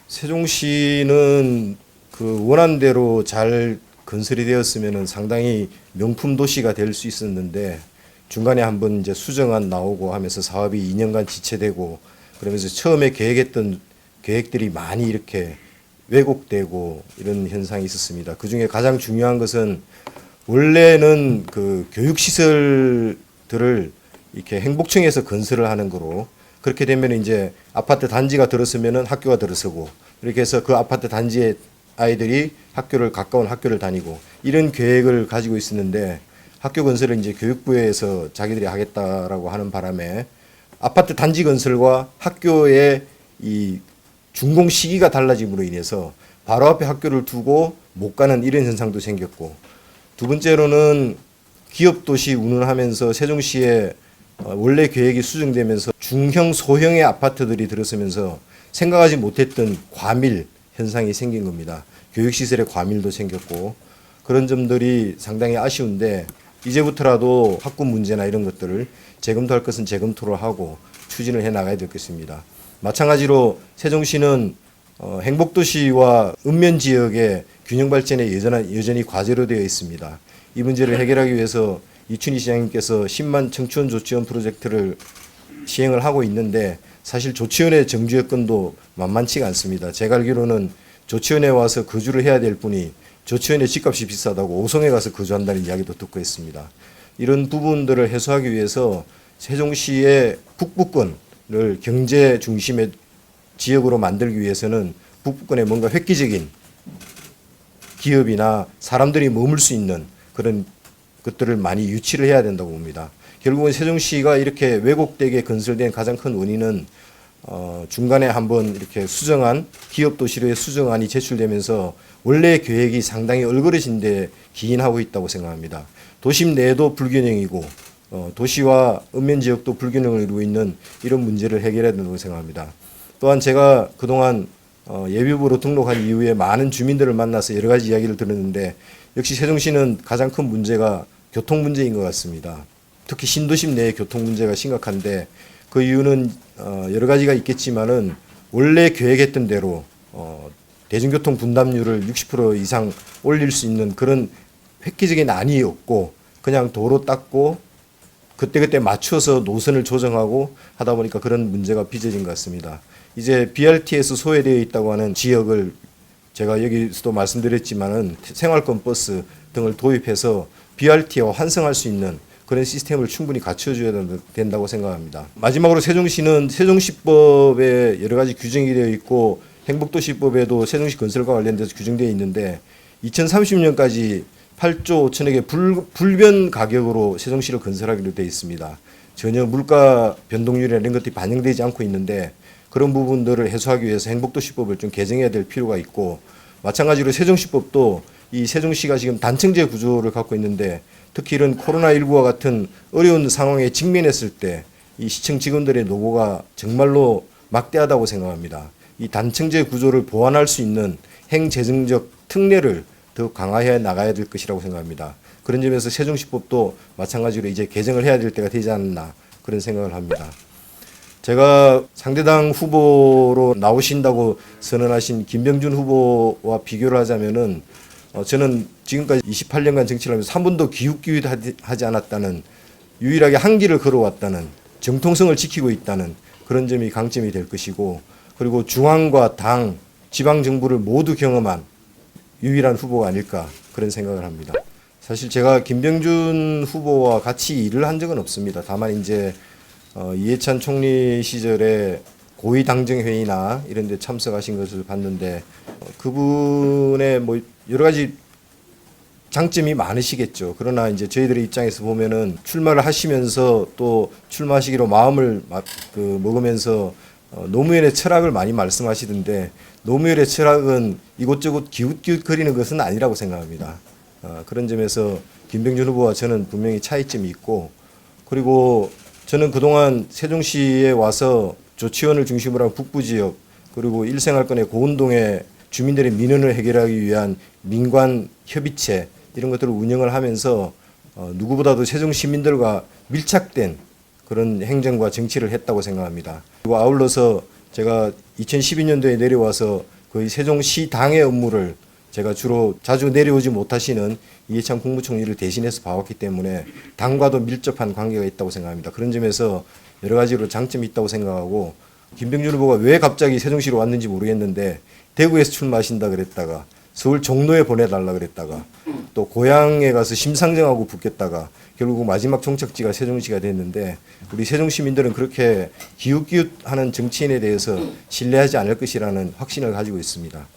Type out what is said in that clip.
세종시는 그 원안대로 잘 건설이 되었으면 상당히 명품 도시가 될 수 있었는데 중간에 한번 이제 수정안 나오고 하면서 사업이 2년간 지체되고 그러면서 처음에 계획했던 계획들이 많이 이렇게 왜곡되고 이런 현상이 있었습니다. 그 중에 가장 중요한 것은 원래는 그 교육시설들을 이렇게 행복청에서 건설을 하는 거로 그렇게 되면 이제 아파트 단지가 들어서면은 학교가 들어서고 이렇게 해서 그 아파트 단지의 아이들이 가까운 학교를 다니고 이런 계획을 가지고 있었는데 학교 건설을 이제 교육부에서 자기들이 하겠다라고 하는 바람에 아파트 단지 건설과 학교의 이 준공 시기가 달라짐으로 인해서 바로 앞에 학교를 두고 못 가는 이런 현상도 생겼고 두 번째로는 기업도시 운운하면서 세종시에 원래 계획이 수정되면서 중형 소형의 아파트들이 들어서면서 생각하지 못했던 과밀 현상이 생긴 겁니다. 교육시설의 과밀도 생겼고 그런 점들이 상당히 아쉬운데 이제부터라도 학군 문제나 이런 것들을 재검토할 것은 재검토를 하고 추진을 해 나가야 될 것입니다. 마찬가지로 세종시는 행복도시와 읍면지역의 균형발전에 여전히 과제로 되어 있습니다. 이 문제를 해결하기 위해서 이춘희 시장님께서 10만 청춘 조치원 프로젝트를 시행을 하고 있는데 사실 조치원의 정주 여건도 만만치가 않습니다. 제가 알기로는 조치원에 와서 거주를 해야 될 분이 조치원의 집값이 비싸다고 오송에 가서 거주한다는 이야기도 듣고 있습니다. 이런 부분들을 해소하기 위해서 세종시의 북부권을 경제 중심의 지역으로 만들기 위해서는 북부권에 뭔가 획기적인 기업이나 사람들이 머물 수 있는 그런 것들을 많이 유치를 해야 된다고 봅니다. 결국은 세종시가 이렇게 왜곡되게 건설된 가장 큰 원인은 중간에 한번 이렇게 기업도시로의 수정안이 제출되면서 원래 계획이 상당히 얼그러진 데 기인하고 있다고 생각합니다. 도심 내도 불균형이고 도시와 읍면지역도 불균형을 이루고 있는 이런 문제를 해결해야 된다고 생각합니다. 또한 제가 그동안 예비후보로 등록한 이후에 많은 주민들을 만나서 여러 가지 이야기를 들었는데 역시 세종시는 가장 큰 문제가 교통 문제인 것 같습니다. 특히 신도심 내의 교통 문제가 심각한데 그 이유는 여러 가지가 있겠지만은 원래 계획했던 대로 대중교통 분담률을 60% 이상 올릴 수 있는 그런 획기적인 안이 없고 그냥 도로 닦고 그때그때 맞춰서 노선을 조정하고 하다 보니까 그런 문제가 빚어진 것 같습니다. 이제 BRT에서 소외되어 있다고 하는 지역을 제가 여기서도 말씀드렸지만은 생활권 버스 등을 도입해서 BRT와 환승할 수 있는 그런 시스템을 충분히 갖춰줘야 된다고 생각합니다. 마지막으로 세종시는 세종시법에 여러 가지 규정이 되어 있고 행복도시법에도 세종시 건설과 관련돼서 규정되어 있는데 2030년까지 8조 5천억의 불변 가격으로 세종시를 건설하기로 되어 있습니다. 전혀 물가 변동률이나 이런 것들이 반영되지 않고 있는데 그런 부분들을 해소하기 위해서 행복도시법을 좀 개정해야 될 필요가 있고 마찬가지로 세종시법도 이 세종시가 지금 단층제 구조를 갖고 있는데 특히 이런 코로나19와 같은 어려운 상황에 직면했을 때 이 시청 직원들의 노고가 정말로 막대하다고 생각합니다. 이 단층제 구조를 보완할 수 있는 행재정적 특례를 더 강화해 나가야 될 것이라고 생각합니다. 그런 점에서 세종시법도 마찬가지로 이제 개정을 해야 될 때가 되지 않나 그런 생각을 합니다. 제가 상대당 후보로 나오신다고 선언하신 김병준 후보와 비교를 하자면은 저는 지금까지 28년간 정치를 하면서 한 번도 기웃기웃하지 않았다는 유일하게 한 길을 걸어왔다는 정통성을 지키고 있다는 그런 점이 강점이 될 것이고 그리고 중앙과 당, 지방정부를 모두 경험한 유일한 후보가 아닐까 그런 생각을 합니다. 사실 제가 김병준 후보와 같이 일을 한 적은 없습니다. 다만 이제 이해찬 총리 시절에 고위 당정 회의나 이런 데 참석하신 것을 봤는데 그분의 뭐 여러 가지 장점이 많으시겠죠. 그러나 이제 저희들의 입장에서 보면은 출마를 하시면서 또 출마하시기로 마음을 먹으면서 노무현의 철학을 많이 말씀하시던데 노무현의 철학은 이곳저곳 기웃기웃거리는 것은 아니라고 생각합니다. 그런 점에서 김병준 후보와 저는 분명히 차이점이 있고 그리고 저는 그동안 세종시에 와서 조치원을 중심으로 한 북부지역 그리고 일생활권의 고운동의 주민들의 민원을 해결하기 위한 민관 협의체 이런 것들을 운영을 하면서 누구보다도 세종 시민들과 밀착된 그런 행정과 정치를 했다고 생각합니다. 그리고 아울러서 제가 2012년도에 내려와서 거의 세종시 당의 업무를 제가 주로 자주 내려오지 못하시는 이해찬 국무총리를 대신해서 봐왔기 때문에 당과도 밀접한 관계가 있다고 생각합니다. 그런 점에서 여러 가지로 장점이 있다고 생각하고 김병준 후보가 왜 갑자기 세종시로 왔는지 모르겠는데 대구에서 출마하신다 그랬다가 서울 종로에 보내달라 그랬다가 또 고향에 가서 심상정하고 붙겠다가 결국 마지막 종착지가 세종시가 됐는데 우리 세종 시민들은 그렇게 기웃기웃하는 정치인에 대해서 신뢰하지 않을 것이라는 확신을 가지고 있습니다.